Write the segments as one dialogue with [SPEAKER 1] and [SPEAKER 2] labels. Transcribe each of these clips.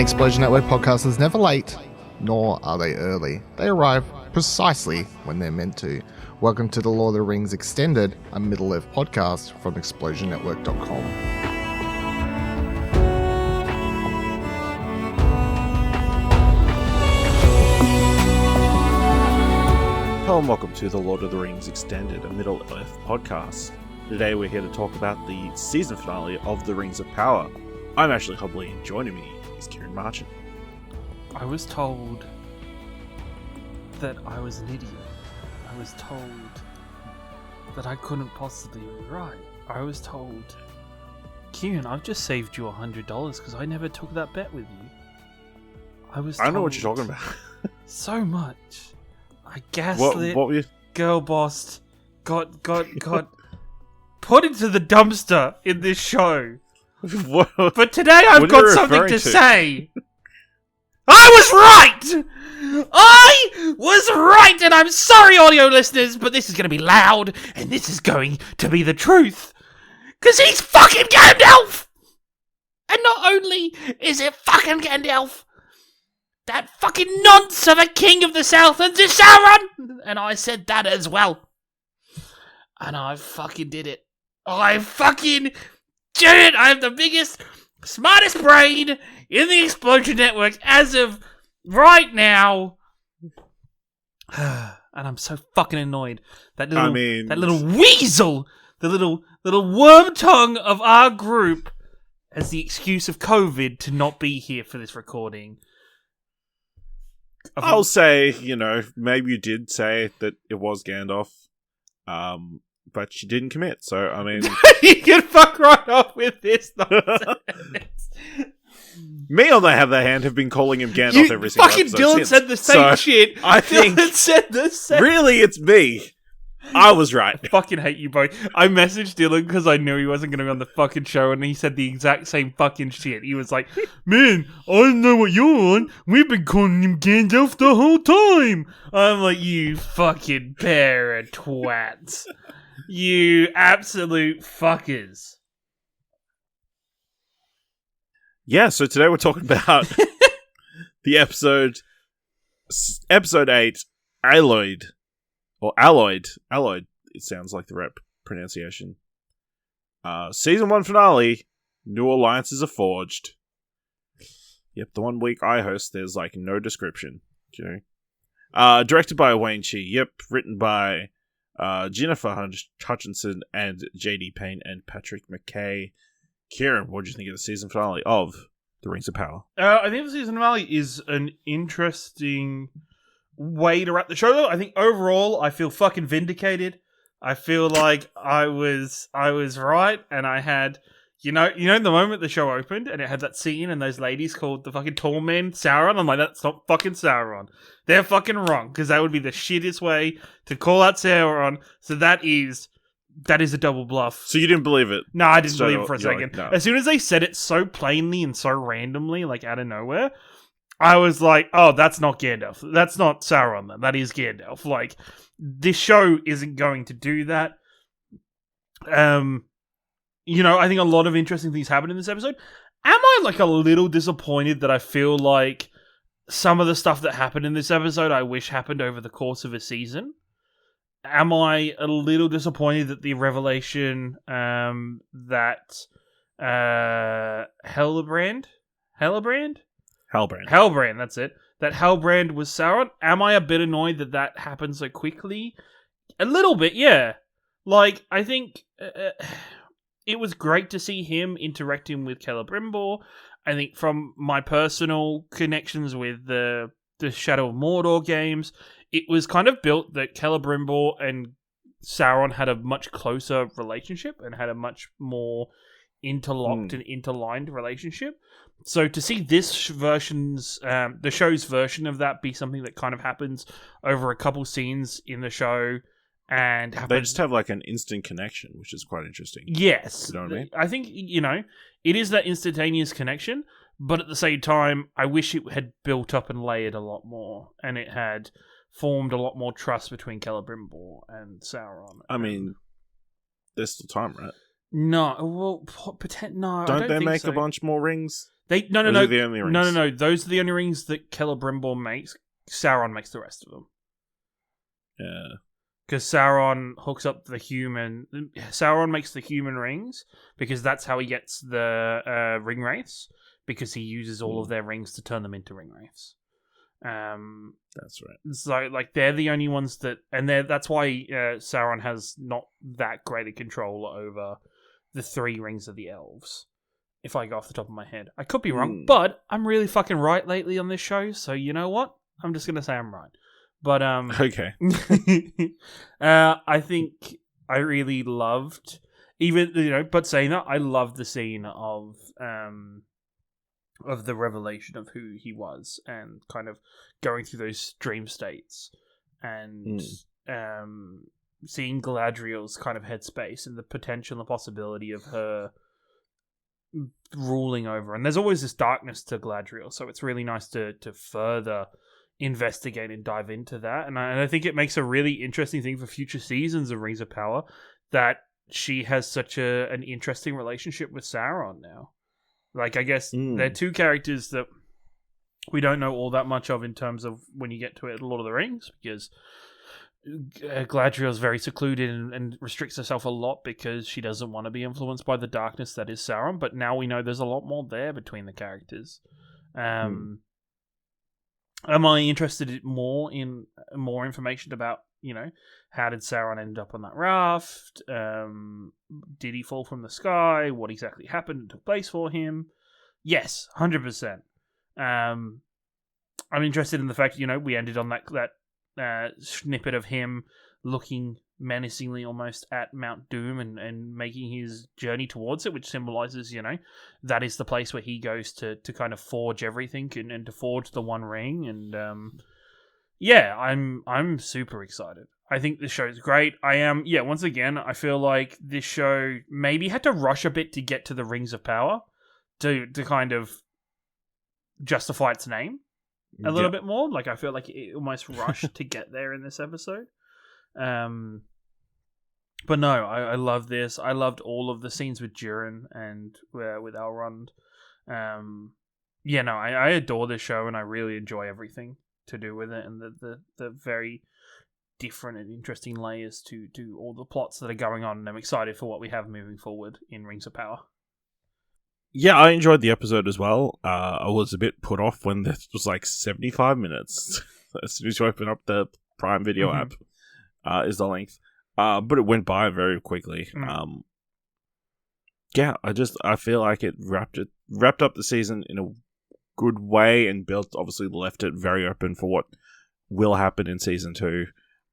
[SPEAKER 1] Explosion Network podcast is never late, nor are they early. They arrive precisely when they're meant to. Welcome to the Lord of the Rings Extended, a Middle-earth podcast from explosionnetwork.com.
[SPEAKER 2] Hello and welcome to the Lord of the Rings Extended, a Middle-earth podcast. Today we're here to talk about the season finale of The Rings of Power. I'm Ashley Hobley, and joining me is Kieran Marchant.
[SPEAKER 3] I was told that I was an idiot. I was told that I couldn't possibly be right. I was told, Kieran, I've just saved you $100 because I never took that bet with you. I don't
[SPEAKER 2] know what you're talking about.
[SPEAKER 3] So much. I gaslit,
[SPEAKER 2] what were you...
[SPEAKER 3] girl bossed, got put into the dumpster in this show. But today I've got something to say. I was right, and I'm sorry, audio listeners, but this is going to be loud, and this is going to be the truth. Because he's fucking Gandalf! And not only is it fucking Gandalf, that fucking nonce of a king of the Southlands is Sauron! And I said that as well. And I fucking did it. I fucking did it! I have the biggest, smartest brain in the Explosion Network as of right now. And I'm so fucking annoyed. That little weasel, the little worm tongue of our group, has the excuse of COVID to not be here for this recording.
[SPEAKER 2] I'll say, maybe you did say that it was Gandalf, but she didn't commit, so, I mean...
[SPEAKER 3] You can fuck right off with this nonsense.
[SPEAKER 2] Me, on the other hand, have been calling him Gandalf every single episode.
[SPEAKER 3] Fucking Dylan said the same shit.
[SPEAKER 2] I think...
[SPEAKER 3] Dylan said the same...
[SPEAKER 2] Really, it's me. I was right.
[SPEAKER 3] I fucking hate you both. I messaged Dylan because I knew he wasn't going to be on the fucking show, and he said the exact same fucking shit. He was like, man, I don't know what you're on. We've been calling him Gandalf the whole time. I'm like, you fucking pair of twats. You absolute fuckers.
[SPEAKER 2] Yeah, so today we're talking about the episode 8, Lloyd. Or Alloyd, it sounds like the rep pronunciation. Season 1 finale, new alliances are forged. Yep, the 1 week I host, there's no description. Directed by Che Yip, written by Gennifer, Hutchison, and JD Payne and Patrick McKay. Kieran, what do you think of the season finale of The Rings of Power?
[SPEAKER 3] I think the season finale is an interesting way to wrap the show, though. I think overall I feel fucking vindicated. I feel like I was right, and I had the moment the show opened and it had that scene and those ladies called the fucking tall men Sauron. I'm like, that's not fucking Sauron. They're fucking wrong, because that would be the shittest way to call out Sauron. So that is a double bluff.
[SPEAKER 2] So you didn't believe it?
[SPEAKER 3] No, I didn't believe it for a second.
[SPEAKER 2] No.
[SPEAKER 3] As soon as they said it so plainly and so randomly, like out of nowhere, I was like, oh, that's not Gandalf. That's not Sauron, then. That is Gandalf. Like, this show isn't going to do that. I think a lot of interesting things happen in this episode. Am I, a little disappointed that I feel like some of the stuff that happened in this episode I wish happened over the course of a season? Am I a little disappointed that the revelation that Hellbrand, that's it. That Hellbrand was Sauron. Am I a bit annoyed that happened so quickly? A little bit, yeah. I think it was great to see him interacting with Celebrimbor. I think from my personal connections with the Shadow of Mordor games, it was kind of built that Celebrimbor and Sauron had a much closer relationship and had a much more interlocked and interlined relationship. So to see this version's, the show's version of that be something that kind of happens over a couple scenes in the show, and
[SPEAKER 2] they just have an instant connection, which is quite interesting.
[SPEAKER 3] Yes,
[SPEAKER 2] you know what I mean?
[SPEAKER 3] I think it is that instantaneous connection, but at the same time, I wish it had built up and layered a lot more, and it had formed a lot more trust between Celebrimbor and Sauron.
[SPEAKER 2] I mean, there's still time, right?
[SPEAKER 3] No, well, pretend no.
[SPEAKER 2] Don't
[SPEAKER 3] I
[SPEAKER 2] they
[SPEAKER 3] think
[SPEAKER 2] make
[SPEAKER 3] so.
[SPEAKER 2] a bunch more rings?
[SPEAKER 3] Those
[SPEAKER 2] are the only rings.
[SPEAKER 3] No. Those are the only rings that Celebrimbor makes. Sauron makes the rest of them.
[SPEAKER 2] Yeah.
[SPEAKER 3] Because Sauron hooks up the human... Sauron makes the human rings, because that's how he gets the ring wraiths, because he uses all of their rings to turn them into ring wraiths.
[SPEAKER 2] That's right.
[SPEAKER 3] So, like, they're the only ones that... And that's why Sauron has not that great a control over the 3 rings of the elves, if I go off the top of my head. I could be wrong, but I'm really fucking right lately on this show, so you know what? I'm just going to say I'm right. But,
[SPEAKER 2] okay.
[SPEAKER 3] I think I really loved, but saying that, I loved the scene of the revelation of who he was and kind of going through those dream states and seeing Galadriel's kind of headspace and the potential and the possibility of her ruling over. And there's always this darkness to Galadriel, so it's really nice to further investigate and dive into that. And I think it makes a really interesting thing for future seasons of Rings of Power that she has such an interesting relationship with Sauron now. Like, I guess they're 2 characters that we don't know all that much of in terms of when you get to it, Lord of the Rings, because Galadriel's very secluded and restricts herself a lot because she doesn't want to be influenced by the darkness that is Sauron. But now we know there's a lot more there between the characters. Am I interested in more information about, how did Sauron end up on that raft? Did he fall from the sky? What exactly happened and took place for him? Yes, 100%. I'm interested in the fact, we ended on that snippet of him looking menacingly almost at Mount Doom and making his journey towards it, which symbolizes, that is the place where he goes to kind of forge everything and to forge the One Ring. And I'm super excited. I think this show is great. I am, once again, I feel like this show maybe had to rush a bit to get to the Rings of Power to kind of justify its name a little bit more. Like, I feel like it almost rushed to get there in this episode. But no, I love this. I loved all of the scenes with Durin and with Elrond. I adore this show and I really enjoy everything to do with it and the very different and interesting layers to all the plots that are going on. And I'm excited for what we have moving forward in Rings of Power.
[SPEAKER 2] Yeah, I enjoyed the episode as well. I was a bit put off when this was like 75 minutes. As soon as you open up the Prime Video app, is the length. But it went by very quickly. I feel like it wrapped up the season in a good way and obviously left it very open for what will happen in season 2.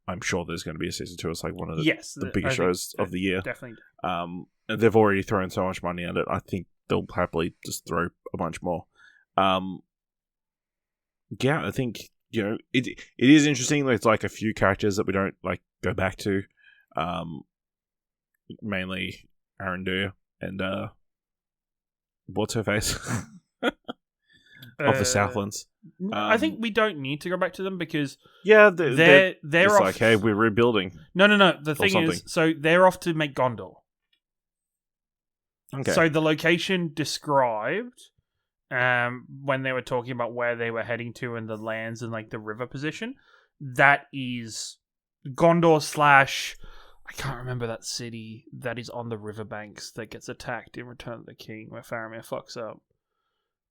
[SPEAKER 2] I'm sure there's going to be a season 2. It's like one of the biggest shows of the year.
[SPEAKER 3] Definitely.
[SPEAKER 2] And they've already thrown so much money at it. I think they'll happily just throw a bunch more. I think, it is interesting. There's like a few characters that we don't like go back to. Mainly Arondir and what's her face of the Southlands.
[SPEAKER 3] I think we don't need to go back to them because
[SPEAKER 2] they're
[SPEAKER 3] off.
[SPEAKER 2] Like, hey, we're rebuilding.
[SPEAKER 3] No. The thing is, so they're off to make Gondor.
[SPEAKER 2] Okay.
[SPEAKER 3] So the location described, when they were talking about where they were heading to and the lands and like the river position, that is Gondor / I can't remember that city that is on the riverbanks that gets attacked in Return of the King where Faramir fucks up.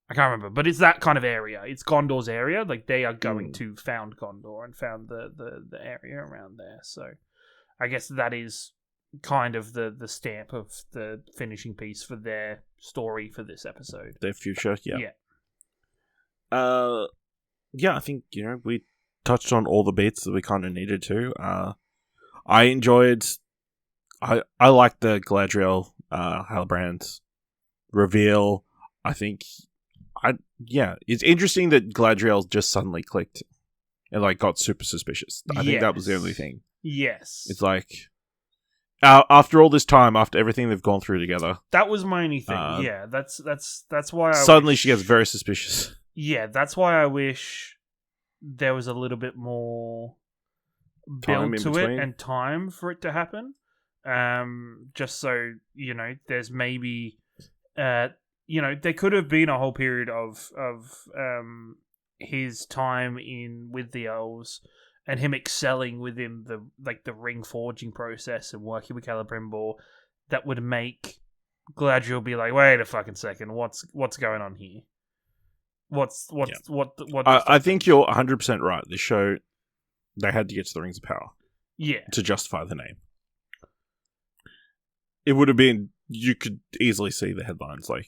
[SPEAKER 3] I can't remember, but it's that kind of area. It's Gondor's area. Like, they are going to found Gondor and found the area around there. So I guess that is kind of the stamp of the finishing piece for their story for this episode.
[SPEAKER 2] Their future, yeah. I think, we touched on all the beats that we kind of needed to. I enjoyed... I like the Galadriel Halbrand reveal. I think... it's interesting that Galadriel just suddenly clicked and like got super suspicious. I think that was the only thing.
[SPEAKER 3] Yes.
[SPEAKER 2] It's like... after all this time, after everything they've gone through together...
[SPEAKER 3] That was my only thing. That's why
[SPEAKER 2] suddenly she gets very suspicious.
[SPEAKER 3] Yeah, that's why I wish there was a little bit more build to it and time for it to happen. Just so, there's maybe there could have been a whole period of his time with the elves and him excelling within the ring forging process and working with Celebrimbor that would make Galadriel be like, wait a fucking second, what's going on here?
[SPEAKER 2] I think you're 100% right. This show, they had to get to the Rings of Power.
[SPEAKER 3] Yeah.
[SPEAKER 2] To justify the name. It would have been, you could easily see the headlines like,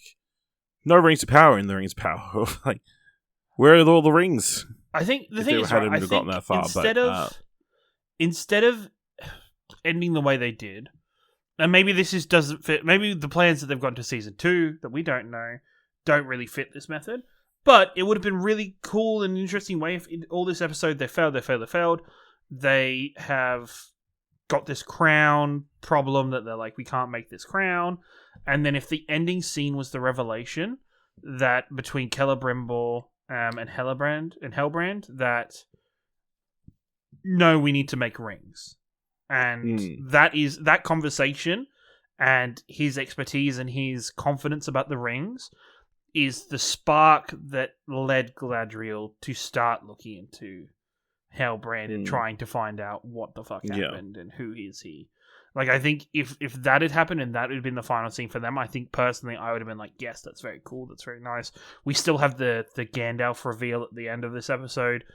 [SPEAKER 2] no Rings of Power in the Rings of Power. Like, where are all the rings?
[SPEAKER 3] I think the thing is, I think that far, instead of ending the way they did, and maybe this doesn't fit, maybe the plans that they've got to season 2 that we don't know don't really fit this method, but it would have been really cool and interesting way if in all this episode they failed. They have got this crown problem that they're like, we can't make this crown. And then if the ending scene was the revelation that between Celebrimbor and Hellbrand that no, we need to make rings. And that conversation and his expertise and his confidence about the rings is the spark that led Galadriel to start looking into Hellbrand and trying to find out what the fuck happened and who is he. Like, I think if that had happened and that would have been the final scene for them, I think personally I would have been like, yes, that's very cool, that's very nice. We still have the Gandalf reveal at the end of this episode.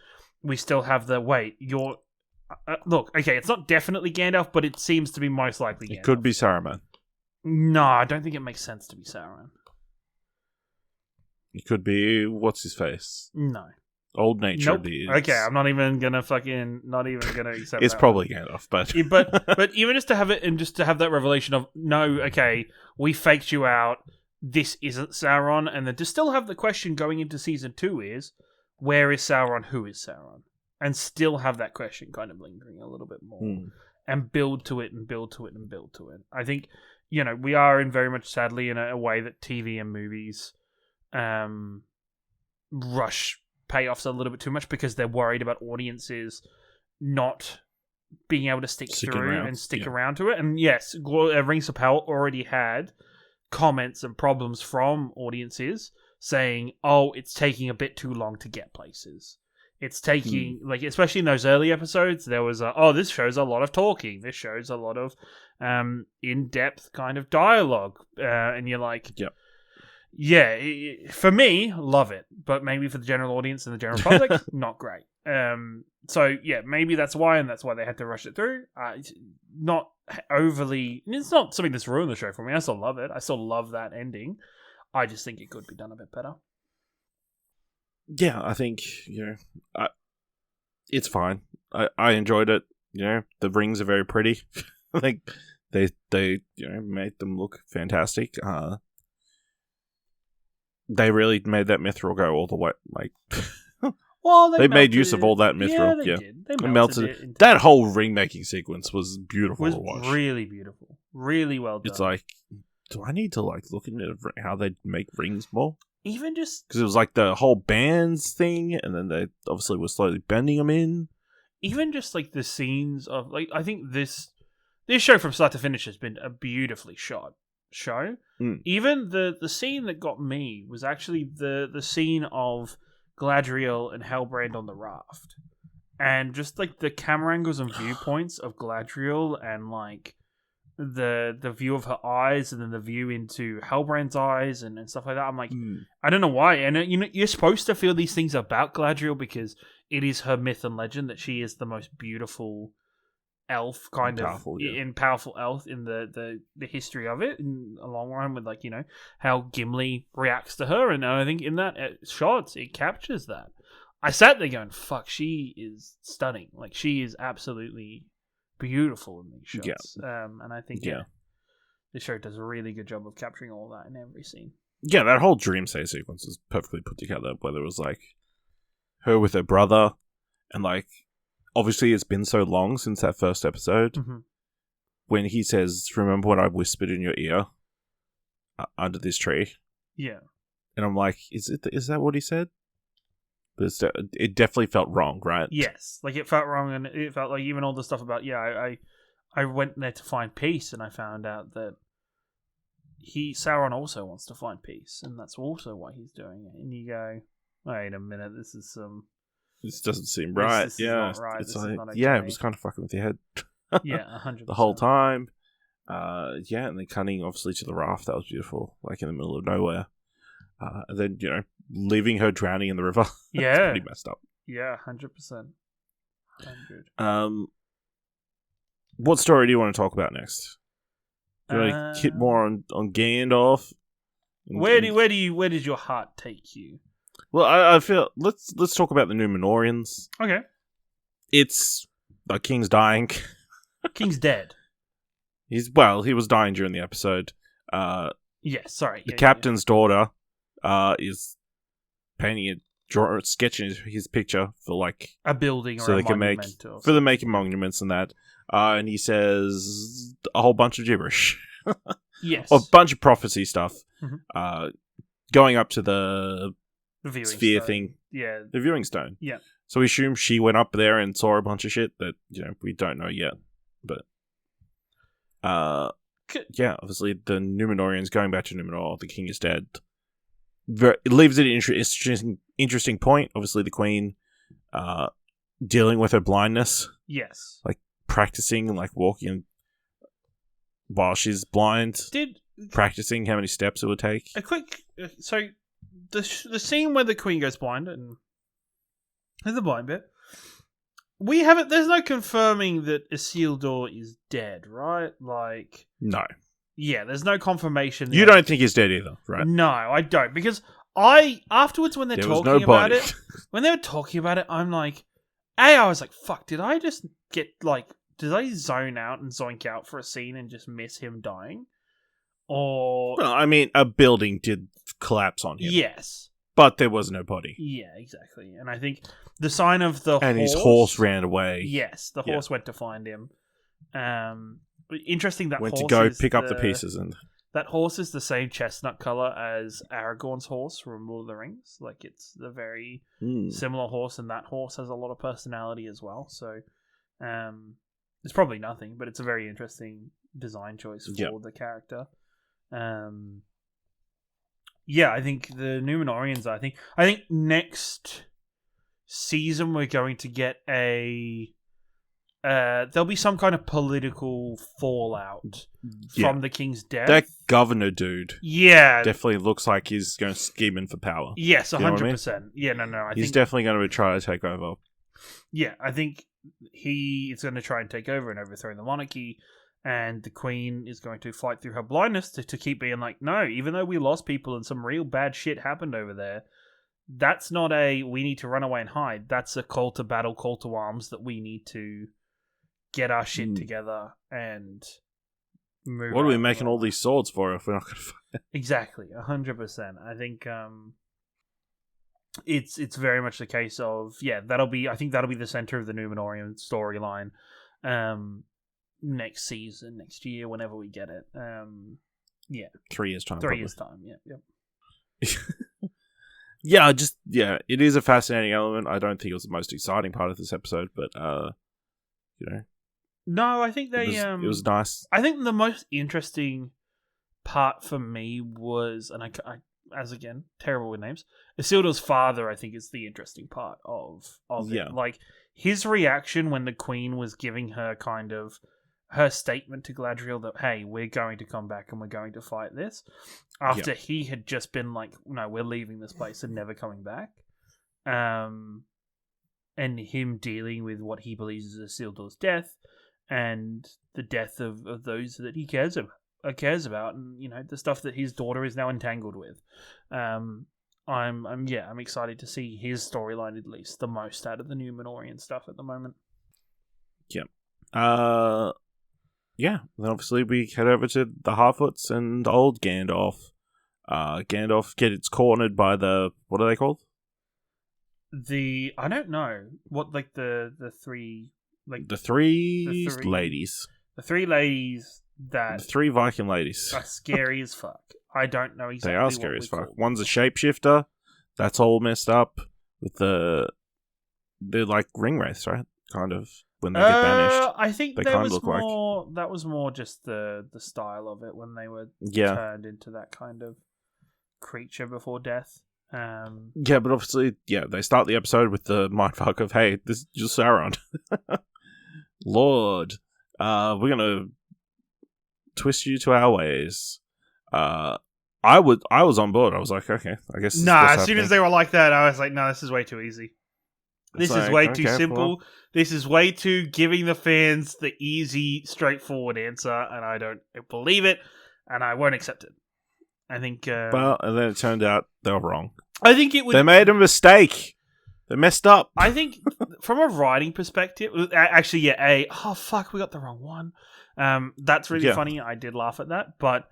[SPEAKER 3] We still have the, you're... look, okay, it's not definitely Gandalf, but it seems to be most likely Gandalf.
[SPEAKER 2] It could be Saruman.
[SPEAKER 3] No, I don't think it makes sense to be Saruman.
[SPEAKER 2] It could be, what's his face?
[SPEAKER 3] No.
[SPEAKER 2] Old Nature.
[SPEAKER 3] Nope. Okay, I'm not even gonna accept
[SPEAKER 2] it's
[SPEAKER 3] that
[SPEAKER 2] probably
[SPEAKER 3] one.
[SPEAKER 2] Gandalf, but...
[SPEAKER 3] but even just to have it and just to have that revelation of, no, okay, we faked you out, this isn't Sauron, and then to still have the question going into season 2 is, where is Sauron, who is Sauron? And still have that question kind of lingering a little bit more. And build to it and build to it and build to it. I think, we are in very much, sadly, in a way that TV and movies rush payoffs a little bit too much because they're worried about audiences not being able to stick around to it. And yes, Rings of Power already had comments and problems from audiences saying, oh, it's taking a bit too long to get places. It's taking, especially in those early episodes, there was this shows a lot of talking. This shows a lot of in-depth kind of dialogue. And you're like, yeah, for me, love it. But maybe for the general audience and the general public, not great. So, yeah, maybe that's why, and that's why they had to rush it through. Not overly... It's not something that's ruined the show for me. I still love it. I still love that ending. I just think it could be done a bit better.
[SPEAKER 2] Yeah, I think, it's fine. I enjoyed it. The rings are very pretty. I think they made them look fantastic. They really made that mithril go all the way. Like,
[SPEAKER 3] well,
[SPEAKER 2] they made use of all that mithril.
[SPEAKER 3] Yeah, they did. They
[SPEAKER 2] melted it. That whole ring making sequence was beautiful to watch.
[SPEAKER 3] Really beautiful. Really well done.
[SPEAKER 2] It's like, do I need to look into how they make rings more?
[SPEAKER 3] Even just...
[SPEAKER 2] Because it was like the whole bands thing, and then they obviously were slowly bending them in.
[SPEAKER 3] Even just the scenes of... I think this show from start to finish has been a beautifully shot show. Even the scene that got me was actually the scene of Galadriel and Hellbrand on the raft. And just the camera angles and viewpoints of Galadriel and the view of her eyes and then the view into Hellbrand's eyes and stuff like that. I'm like, I don't know why. And you're supposed to feel these things about Galadriel because it is her myth and legend that she is the most beautiful elf powerful elf in the history of it in a long run with how Gimli reacts to her. And I think in that shot, it captures that. I sat there going, fuck, she is stunning. She is absolutely beautiful in these shots. And I think the show does a really good job of capturing all that in every scene.
[SPEAKER 2] Yeah, that whole dream say sequence is perfectly put together, whether it was her with her brother and obviously it's been so long since that first episode when he says, remember when I whispered in your ear under this tree?
[SPEAKER 3] Yeah.
[SPEAKER 2] And I'm like, is that what he said? But it definitely felt wrong, right?
[SPEAKER 3] Yes, it felt wrong, and it felt even all the stuff about I went there to find peace, and I found out that Sauron also wants to find peace, and that's also why he's doing it. And you go, wait a minute, this
[SPEAKER 2] doesn't seem right.
[SPEAKER 3] This
[SPEAKER 2] yeah,
[SPEAKER 3] is not right.
[SPEAKER 2] it's
[SPEAKER 3] This
[SPEAKER 2] like
[SPEAKER 3] is not okay.
[SPEAKER 2] yeah, it was kind of fucking with your head.
[SPEAKER 3] Yeah, 100%.
[SPEAKER 2] The whole time. Yeah, and then cutting obviously to the raft. That was beautiful, like in the middle of nowhere. And then leaving her drowning in the river.
[SPEAKER 3] Yeah,
[SPEAKER 2] That's pretty messed up.
[SPEAKER 3] Yeah, 100%. 100.
[SPEAKER 2] What story do you want to talk about next? Do you want to hit more on Gandalf?
[SPEAKER 3] Where did your heart take you?
[SPEAKER 2] Well, I feel let's talk about the Númenóreans.
[SPEAKER 3] Okay.
[SPEAKER 2] It's the king's dying.
[SPEAKER 3] King's dead.
[SPEAKER 2] He was dying during the episode.
[SPEAKER 3] Yes, sorry.
[SPEAKER 2] The captain's daughter is painting sketching his picture for like
[SPEAKER 3] a building,
[SPEAKER 2] so
[SPEAKER 3] or
[SPEAKER 2] they
[SPEAKER 3] a
[SPEAKER 2] can make
[SPEAKER 3] monument
[SPEAKER 2] for the making monuments and that. And he says a whole bunch of gibberish.
[SPEAKER 3] Yes,
[SPEAKER 2] a bunch of prophecy stuff.
[SPEAKER 3] Mm-hmm.
[SPEAKER 2] Going up to the sphere
[SPEAKER 3] stone.
[SPEAKER 2] thing.
[SPEAKER 3] Yeah,
[SPEAKER 2] the viewing stone.
[SPEAKER 3] Yeah.
[SPEAKER 2] So we assume she went up there and saw a bunch of shit that we don't know yet. But yeah, obviously the Númenóreans going back to Númenor. The king is dead. It leaves it an interesting point. Obviously, the queen dealing with her blindness.
[SPEAKER 3] Yes.
[SPEAKER 2] Like practicing and like walking while she's blind. Practicing how many steps it would take.
[SPEAKER 3] A quick... So, the scene where the queen goes blind, and there's the blind bit. We haven't... There's no confirming that Isildur is dead, right? Like...
[SPEAKER 2] No.
[SPEAKER 3] Yeah, there's no confirmation.
[SPEAKER 2] You don't think he's dead either, right?
[SPEAKER 3] No, I don't. Because afterwards when they're talking about it... When they were talking about it, I'm like... I was like, fuck, did I just get, like... Did I zone out and zoink out for a scene and just miss him dying? Or...
[SPEAKER 2] Well, I mean, a building did collapse on him.
[SPEAKER 3] Yes.
[SPEAKER 2] But there was no body.
[SPEAKER 3] Yeah, exactly. And I think the sign of the
[SPEAKER 2] and
[SPEAKER 3] horse...
[SPEAKER 2] his horse ran away.
[SPEAKER 3] Yes, the horse went to find him. Interesting that
[SPEAKER 2] went
[SPEAKER 3] horse
[SPEAKER 2] to go
[SPEAKER 3] is
[SPEAKER 2] pick up the pieces. And
[SPEAKER 3] that horse is the same chestnut colour as Aragorn's horse from Lord of the Rings. Like, it's a very similar horse, and that horse has a lot of personality as well. So, it's probably nothing, but it's a very interesting design choice for the character. Yeah, I think the Númenóreans. I think next season we're going to get there'll be some kind of political fallout from the king's death.
[SPEAKER 2] That governor dude, definitely looks like he's going to scheme in for power.
[SPEAKER 3] Yes, 100%.
[SPEAKER 2] I mean?
[SPEAKER 3] Yeah, no,
[SPEAKER 2] he's definitely going to try to take over.
[SPEAKER 3] Yeah, I think he is going to try and take over and overthrow the monarchy. And the queen is going to fight through her blindness to keep being like, no, even though we lost people and some real bad shit happened over there, that's not we need to run away and hide. That's a call to battle, call to arms that we need to get our shit together and move.
[SPEAKER 2] What are we making all these swords for if we're not going to fight? Exactly,
[SPEAKER 3] 100%. I think it's very much the case of, that'll be the center of the Númenórean storyline. Next season, next year, whenever we get it.
[SPEAKER 2] 3 years time.
[SPEAKER 3] 3 years time.
[SPEAKER 2] Yep. It is a fascinating element. I don't think it was the most exciting part of this episode, but
[SPEAKER 3] no, I think
[SPEAKER 2] it was nice.
[SPEAKER 3] I think the most interesting part for me was, and I as again terrible with names, Isildur's father. I think is the interesting part of it. Like his reaction when the queen was giving her kind of her statement to Galadriel that, hey, we're going to come back and we're going to fight this, after he had just been like, no, we're leaving this place and never coming back. And him dealing with what he believes is Isildur's death and the death of those that he cares about, and the stuff that his daughter is now entangled with. I'm excited to see his storyline at least the most out of the Númenórean stuff at the moment.
[SPEAKER 2] Then obviously we head over to the Harfoots and old Gandalf. Gandalf gets cornered by what are they called?
[SPEAKER 3] I don't know what, like the three, like
[SPEAKER 2] the three ladies.
[SPEAKER 3] The 3 ladies that
[SPEAKER 2] the 3 Viking ladies
[SPEAKER 3] are scary as fuck. I don't know exactly.
[SPEAKER 2] They are scary as fuck. One's a shapeshifter. That's all messed up with the like ring wraiths, right? Kind of. when they get banished.
[SPEAKER 3] I think
[SPEAKER 2] They
[SPEAKER 3] that
[SPEAKER 2] kind
[SPEAKER 3] was
[SPEAKER 2] of look
[SPEAKER 3] more. That was more just the style of it when they were
[SPEAKER 2] Yeah.
[SPEAKER 3] turned into that kind of creature before death.
[SPEAKER 2] Yeah, but obviously, they start the episode with the mindfuck of, hey, this is just Sauron. Lord, we're gonna twist you to our ways. I was on board. I was like, okay, I guess.
[SPEAKER 3] As soon as they were like that, I was like, no, this is way too easy. This
[SPEAKER 2] It's
[SPEAKER 3] is
[SPEAKER 2] like,
[SPEAKER 3] way too
[SPEAKER 2] okay,
[SPEAKER 3] simple.
[SPEAKER 2] well.
[SPEAKER 3] This is way too giving the fans the easy, straightforward answer, and I don't believe it, and I won't accept it. I think.
[SPEAKER 2] Well, and then it turned out they were wrong.
[SPEAKER 3] I think it would.
[SPEAKER 2] They made a mistake. They messed up.
[SPEAKER 3] I think from a writing perspective, actually, oh fuck, we got the wrong one. That's really funny. I did laugh at that, but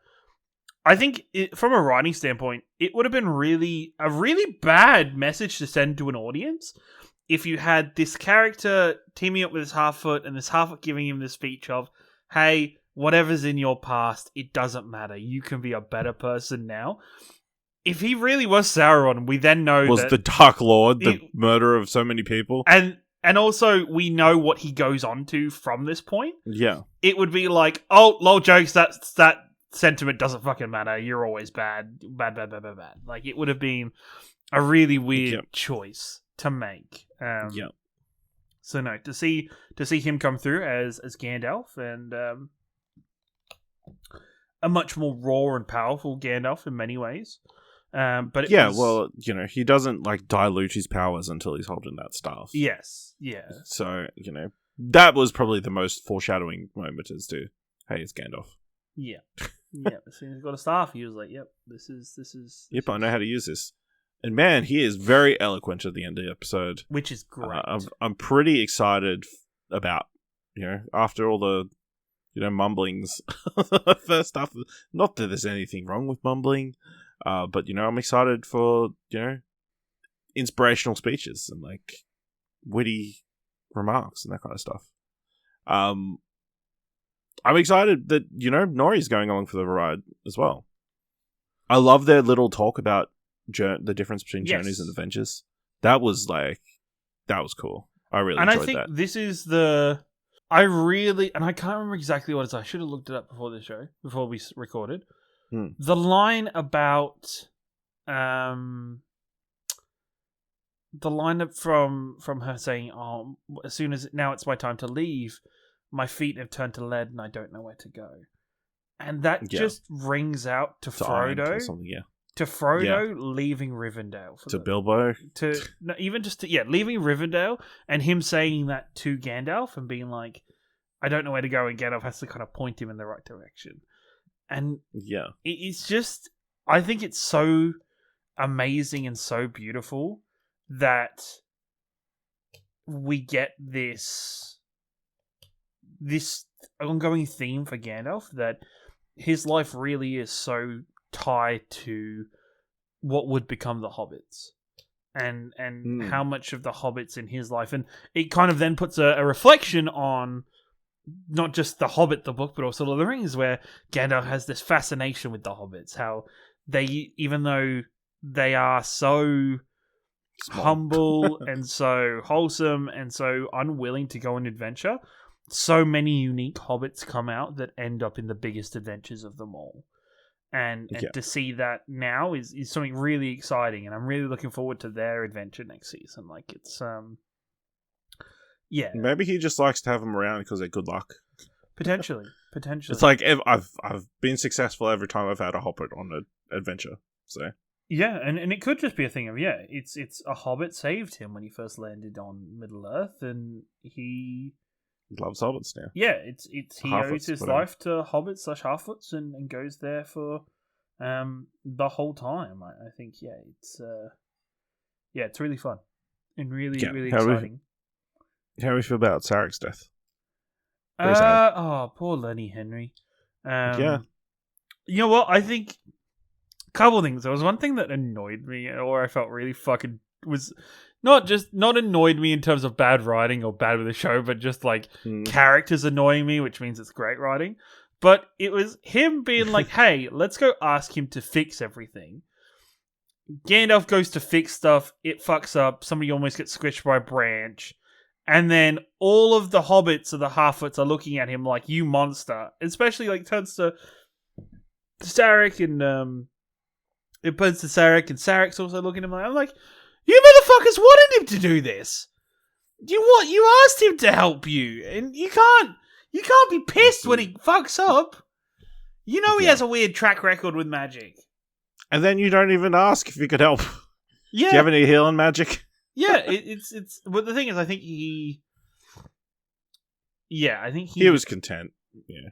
[SPEAKER 3] I think from a writing standpoint, it would have been a really bad message to send to an audience if you had this character teaming up with this half-foot and this half-foot giving him the speech of, hey, whatever's in your past, it doesn't matter. You can be a better person now. If he really was Sauron, we then know
[SPEAKER 2] was
[SPEAKER 3] that
[SPEAKER 2] the Dark Lord the murderer of so many people.
[SPEAKER 3] And also, we know what he goes on to from this point.
[SPEAKER 2] Yeah.
[SPEAKER 3] It would be like, oh, lol jokes, that sentiment doesn't fucking matter. You're always bad. Bad. Like, it would have been a really weird choice to make. So no, to see him come through as Gandalf and a much more raw and powerful Gandalf in many ways. But
[SPEAKER 2] he doesn't like dilute his powers until he's holding that staff.
[SPEAKER 3] Yes, yeah.
[SPEAKER 2] So that was probably the most foreshadowing moment as to, hey, it's Gandalf.
[SPEAKER 3] Yeah. As soon as he got a staff, he was like, "Yep, this is."
[SPEAKER 2] Yep, I know how to use this. And man, he is very eloquent at the end of the episode,
[SPEAKER 3] which is great.
[SPEAKER 2] I'm pretty excited about after all the mumblings, first stuff. Not that there's anything wrong with mumbling. But I'm excited for inspirational speeches and like witty remarks and that kind of stuff. I'm excited that Nori's going along for the ride as well. I love their little talk about the difference between journeys and adventures. That was cool. I really enjoyed that. And I think
[SPEAKER 3] this is and I can't remember exactly what it is. I should have looked it up before we recorded. The line about the line from her saying, "Oh, as soon as now it's my time to leave, my feet have turned to lead and I don't know where to go," and that just rings out to Frodo. To Frodo leaving Rivendell
[SPEAKER 2] to Bilbo
[SPEAKER 3] leaving Rivendell and him saying that to Gandalf and being like, "I don't know where to go," and Gandalf has to kind of point him in the right direction. And it's just, I think it's so amazing and so beautiful that we get this ongoing theme for Gandalf, that his life really is so tied to what would become the hobbits and how much of the hobbits in his life. And it kind of then puts a reflection on not just The Hobbit, the book, but also Lord of the Rings, where Gandalf has this fascination with the hobbits. How they, even though they are so humble and so wholesome and so unwilling to go on adventure, so many unique hobbits come out that end up in the biggest adventures of them all. And to see that now is something really exciting, and I'm really looking forward to their adventure next season. Like, it's
[SPEAKER 2] maybe he just likes to have them around because they're good luck. Potentially.
[SPEAKER 3] It's
[SPEAKER 2] like I've been successful every time I've had a hobbit on an adventure. So
[SPEAKER 3] and it could just be a thing of it's a hobbit saved him when he first landed on Middle Earth, and he
[SPEAKER 2] loves hobbits now.
[SPEAKER 3] Yeah, it's he owes his life to hobbits / half-foots and goes there for the whole time. I think it's really fun and really really exciting.
[SPEAKER 2] How do we feel about Sarek's death?
[SPEAKER 3] Poor Lenny Henry. You know what? I think a couple of things. There was one thing that annoyed me, or I felt really fucking was not annoyed me in terms of bad writing or bad with the show, but just like characters annoying me, which means it's great writing. But it was him being like, "Hey, let's go ask him to fix everything." Gandalf goes to fix stuff. It fucks up. Somebody almost gets squished by a branch. And then all of the hobbits of the Half-Wits are looking at him like, you monster. Especially, like, turns to Sarek and, it turns to Sarek and Sarek's also looking at him like, I'm like, you motherfuckers wanted him to do this. You asked him to help you. And you can't be pissed when he fucks up. You know he has a weird track record with magic.
[SPEAKER 2] And then you don't even ask if you could help.
[SPEAKER 3] Yeah.
[SPEAKER 2] Do you have any healing magic?
[SPEAKER 3] Yeah, it's. But the thing is, I think he
[SPEAKER 2] was content. Yeah.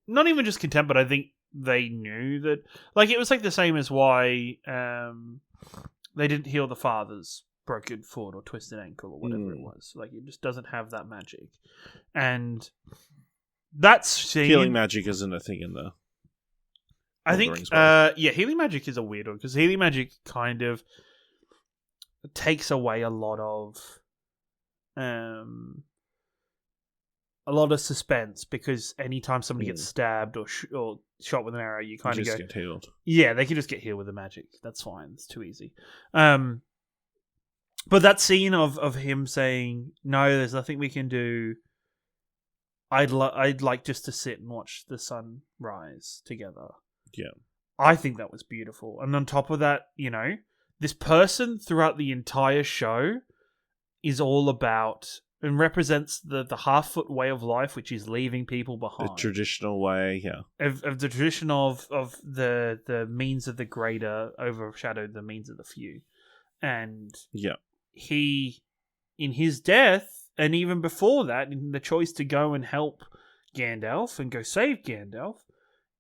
[SPEAKER 3] Not even just content, but I think they knew that. Like, it was like the same as why they didn't heal the father's broken foot or twisted ankle or whatever it was. Like, it just doesn't have that magic, and that's
[SPEAKER 2] healing magic isn't a thing in the.
[SPEAKER 3] I think, healing magic is a weird one because healing magic kind of takes away a lot of suspense because anytime somebody gets stabbed or shot with an arrow, you kind of go,
[SPEAKER 2] get healed.
[SPEAKER 3] Yeah, they can just get healed with the magic. That's fine. It's too easy. But that scene of him saying, "No, there's nothing we can do. I'd like just to sit and watch the sun rise together."
[SPEAKER 2] Yeah.
[SPEAKER 3] I think that was beautiful. And on top of that, this person throughout the entire show is all about and represents the Half-Foot way of life, which is leaving people behind.
[SPEAKER 2] The traditional way, yeah.
[SPEAKER 3] Of the tradition of the means of the greater overshadowed the means of the few. And he, in his death, and even before that, in the choice to go and help Gandalf and go save Gandalf,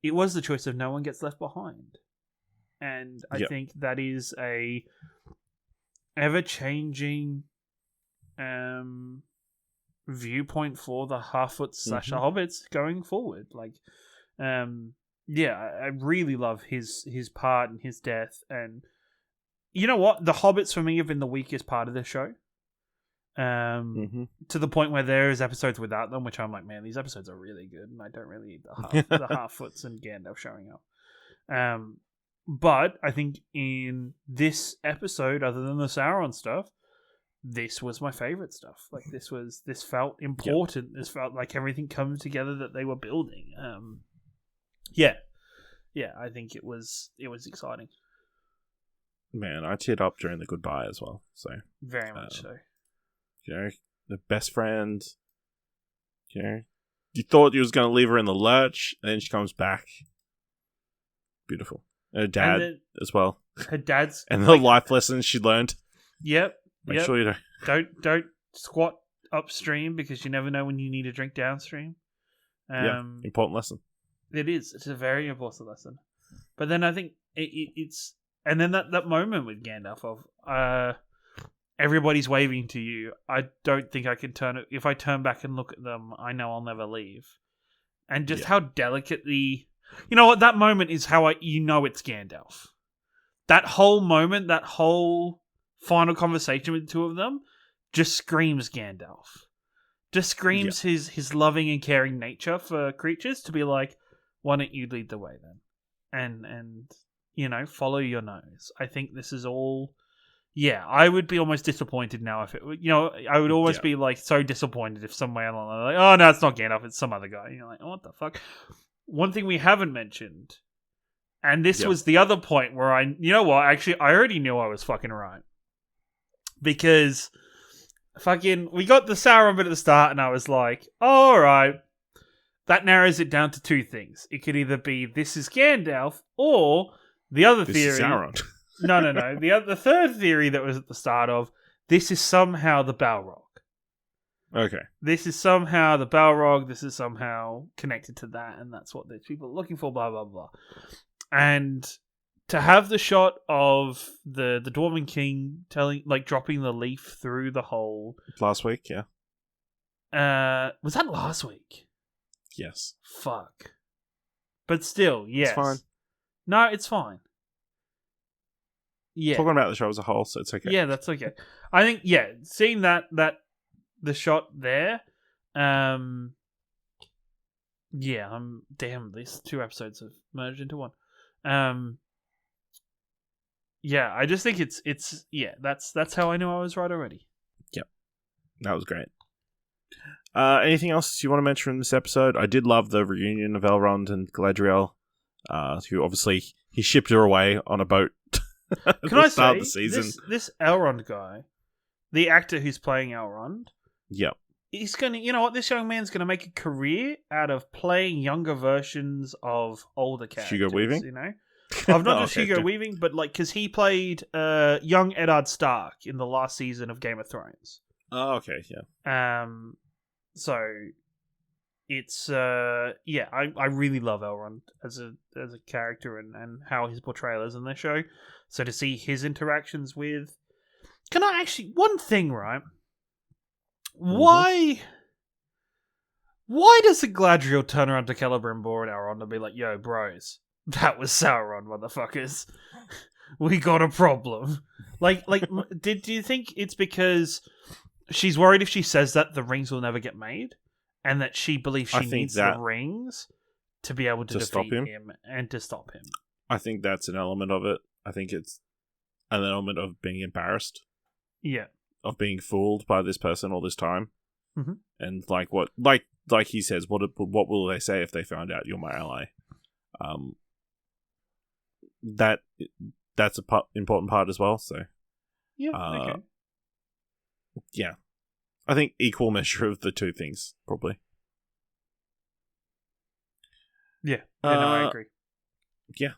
[SPEAKER 3] it was the choice of no one gets left behind. And I think that is a ever-changing viewpoint for the Half-Foots / the Hobbits going forward. Like, I really love his part and his death. And you know what? The Hobbits for me have been the weakest part of the show. To the point where there is episodes without them, which I'm like, man, these episodes are really good, and I don't really need the Half-Foots and Gandalf showing up. But I think in this episode, other than the Sauron stuff, this was my favorite stuff. Like, this felt important. Yep. This felt like everything comes together that they were building. I think it was exciting.
[SPEAKER 2] Man, I teared up during the goodbye as well. So
[SPEAKER 3] very much so.
[SPEAKER 2] The best friend. You thought you was going to leave her in the lurch, and then she comes back. Beautiful. And her dad as well.
[SPEAKER 3] Her dad's
[SPEAKER 2] and the life lessons she learned.
[SPEAKER 3] Yep.
[SPEAKER 2] Make sure you
[SPEAKER 3] don't squat upstream because you never know when you need to drink downstream.
[SPEAKER 2] Important lesson.
[SPEAKER 3] It is. It's a very important lesson. But then I think it's and then that moment with Gandalf of everybody's waving to you. I don't think I can turn it. If I turn back and look at them, I know I'll never leave. And just how delicately, what that moment is, how it's Gandalf. That whole moment, that whole final conversation with the two of them, just screams Gandalf. Just screams his loving and caring nature for creatures to be like, why don't you lead the way then? And follow your nose. I think this is all. Yeah, I would be almost disappointed now if it. I would almost be like so disappointed if some way along the line, like, oh no, it's not Gandalf, it's some other guy. You're like, oh, what the fuck? One thing we haven't mentioned, and this was the other point where actually, I already knew I was fucking right. Because we got the Sauron bit at the start, and I was like, oh, all right, that narrows it down to two things. It could either be this is Gandalf, or the other theory.
[SPEAKER 2] This is Sauron.
[SPEAKER 3] No. The third theory that was at the start of this is somehow the Balrog.
[SPEAKER 2] Okay.
[SPEAKER 3] This is somehow the Balrog. This is somehow connected to that, and that's what these people are looking for. Blah blah blah. And to have the shot of the Dwarven King dropping the leaf through the hole
[SPEAKER 2] last week, yeah.
[SPEAKER 3] Was that last week?
[SPEAKER 2] Yes.
[SPEAKER 3] Fuck. But still, yes.
[SPEAKER 2] It's fine.
[SPEAKER 3] No, it's fine. Yeah.
[SPEAKER 2] Talking about the show as a whole, so it's okay.
[SPEAKER 3] Yeah, that's okay. I think, seeing that the shot there, damn, these two episodes have merged into one. I just think it's that's how I knew I was right already.
[SPEAKER 2] Yep. That was great. Anything else you want to mention in this episode? I did love the reunion of Elrond and Galadriel, who obviously he shipped her away on a boat.
[SPEAKER 3] Can I say,
[SPEAKER 2] of the season.
[SPEAKER 3] This Elrond guy, the actor who's playing Elrond,
[SPEAKER 2] Yep.
[SPEAKER 3] he's gonna, you know what, this young man's gonna make a career out of playing younger versions of older characters.
[SPEAKER 2] Hugo Weaving?
[SPEAKER 3] You know, I've not just
[SPEAKER 2] Okay,
[SPEAKER 3] Hugo
[SPEAKER 2] okay.
[SPEAKER 3] Weaving, but like because he played young Eddard Stark in the last season of Game of Thrones.
[SPEAKER 2] Oh, okay, yeah.
[SPEAKER 3] So it's I really love Elrond as a character and how his portrayal is in this show. So to see his interactions with, can I actually one thing, right? Why does the Galadriel turn around to Celebrimbor and Elrond and be like, "Yo, bros, that was Sauron, motherfuckers. We got a problem." Like, do you think it's because she's worried if she says that the rings will never get made, and that she believes she needs the rings to be able to defeat him and to stop him?
[SPEAKER 2] I think that's an element of it. I think it's an element of being embarrassed.
[SPEAKER 3] Yeah.
[SPEAKER 2] Of being fooled by this person all this time.
[SPEAKER 3] Mm-hmm.
[SPEAKER 2] And like he says, what will they say if they found out you're my ally? That's a important part as well. So
[SPEAKER 3] yeah, okay.
[SPEAKER 2] Yeah, I think equal measure of the two things probably.
[SPEAKER 3] Yeah, no, I agree.
[SPEAKER 2] Yeah.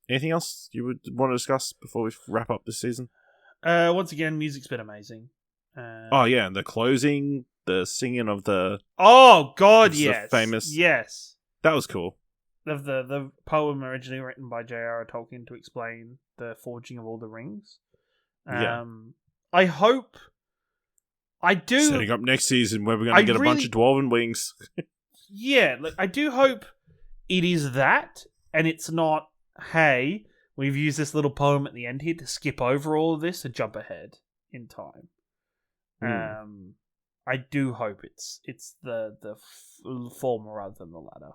[SPEAKER 2] Anything else you would want to discuss before we wrap up this season?
[SPEAKER 3] Once again, music's been amazing.
[SPEAKER 2] Oh yeah, and the closing, the singing of the
[SPEAKER 3] oh god, yes,
[SPEAKER 2] famous,
[SPEAKER 3] yes,
[SPEAKER 2] that was cool.
[SPEAKER 3] Of the poem originally written by J.R.R. Tolkien to explain the forging of all the rings. I hope. I do.
[SPEAKER 2] Setting up next season where we're going to get a bunch of dwarven wings.
[SPEAKER 3] Yeah, like I do hope it is that, and it's not. Hey, we've used this little poem at the end here to skip over all of this and jump ahead in time. I do hope it's the former rather than the latter.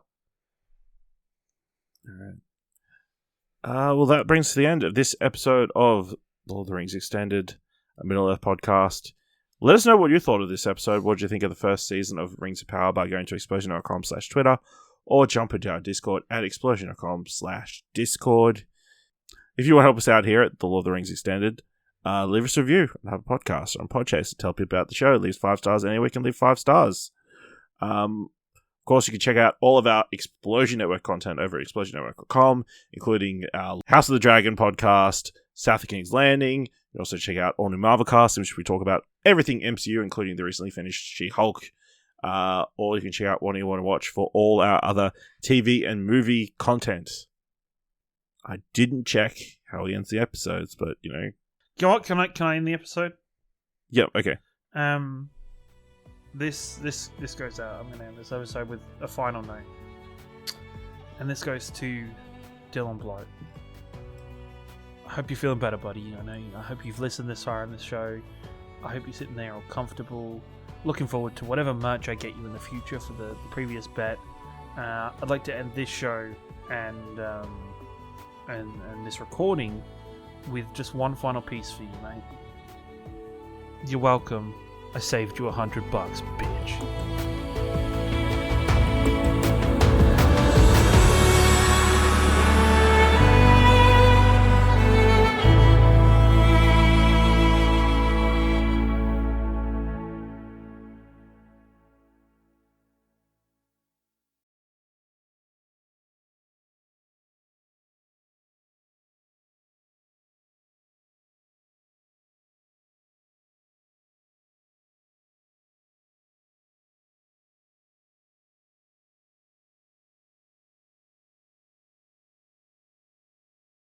[SPEAKER 2] All right. Well, that brings to the end of this episode of Lord of the Rings Extended, a Middle-earth podcast. Let us know what you thought of this episode. What did you think of the first season of Rings of Power by going to explosion.com/Twitter or jump into our Discord at explosion.com/Discord. If you want to help us out here at the Lord of the Rings Extended, leave us a review and have a podcast on Podchaser. Tell people about the show. Leave 5 stars anywhere you can leave 5 stars. Of course, you can check out all of our Explosion Network content over at explosionnetwork.com, including our House of the Dragon podcast, South of King's Landing. You can also check out all new Marvelcast, in which we talk about everything MCU, including the recently finished She-Hulk. Or you can check out what you want to watch for all our other TV and movie content. I didn't check how he ends the episodes, but you know.
[SPEAKER 3] You know what? Can I end the episode?
[SPEAKER 2] Yep. Okay.
[SPEAKER 3] This goes out. I'm gonna end this episode with a final note, and this goes to Dylan Bloat. I hope you're feeling better, buddy. I hope you've listened this far in this show. I hope you're sitting there all comfortable. Looking forward to whatever merch I get you in the future for the previous bet. I'd like to end this show and this recording with just one final piece for you, mate. You're welcome. I saved you $100, bitch.